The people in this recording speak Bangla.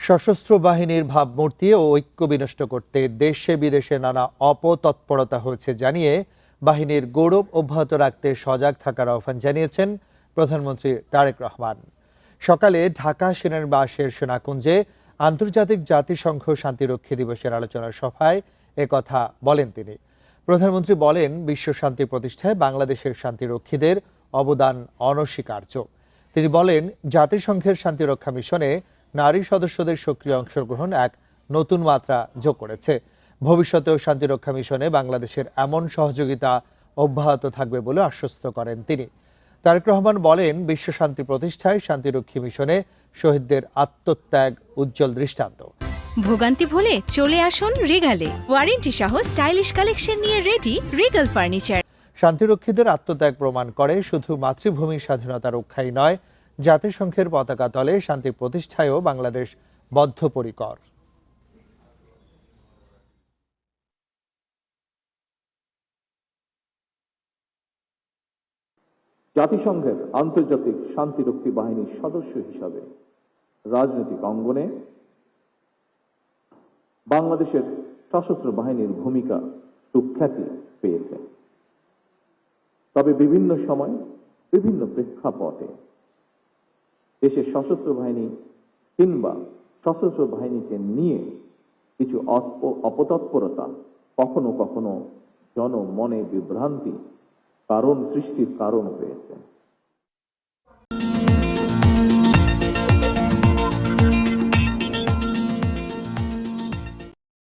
সশস্ত্র বাহিনীর ভাবমূর্তি ও ঐক্য বিনষ্ট করতে দেশে বিদেশে নানা অপতৎপরতা হয়েছে জানিয়ে বাহিনীর গৌরব অব্যাহত রাখতে সজাগ থাকার আহ্বান জানিয়েছেন প্রধানমন্ত্রী তারেক রহমান। সকালে ঢাকা সেনানিবাসের সেনাকুঞ্জে আন্তর্জাতিক জাতিসংঘ শান্তিরক্ষী দিবসের আলোচনা সভায় একথা বলেন তিনি। প্রধানমন্ত্রী বলেন, বিশ্ব শান্তি প্রতিষ্ঠায় বাংলাদেশের শান্তিরক্ষীদের অবদান অনস্বীকার্য। তিনি বলেন, জাতিসংঘের শান্তিরক্ষা মিশনে নারী সদস্যদের সক্রিয় অংশগ্রহণ এক নতুন মাত্রা যোগ করেছে। ভবিষ্যতেও শান্তিরক্ষা মিশনে বাংলাদেশের এমন সহযোগিতা অব্যাহত থাকবে বলে আশ্বস্ত করেন তিনি। তারেক রহমান বলেন, বিশ্ব শান্তি প্রতিষ্ঠায় শান্তিরক্ষী মিশনে শহীদদের আত্মত্যাগ উজ্জ্বল দৃষ্টান্ত। ভোগান্তি ভুলে চলে আসুন রিগালে। ওয়ারেন্টি সহ স্টাইলিশ কালেকশন নিয়ে রেডি রিগাল ফার্নিচার। শান্তিরক্ষীদের আত্মত্যাগ প্রমাণ করে শুধু মাতৃভূমির স্বাধীনতা রক্ষাই নয়, জাতিসংঘের পতাকা তলে শান্তি প্রতিষ্ঠায়ও বাংলাদেশ বদ্ধপরিকর। জাতিসংঘের আন্তর্জাতিক শান্তিরক্ষী বাহিনীর সদস্য হিসাবে রাজনৈতিক অঙ্গনে বাংলাদেশের সশস্ত্র বাহিনীর ভূমিকা সুখ্যাতি পেয়েছে। তবে বিভিন্ন সময় বিভিন্ন প্রেক্ষাপটে দেশের সশস্ত্র বাহিনী কিংবা সশস্ত্র বাহিনীকে নিয়ে কিছু অপতৎপরতা কখনো কখনো জনমনে বিভ্রান্তি সৃষ্টির কারণ হয়েছে।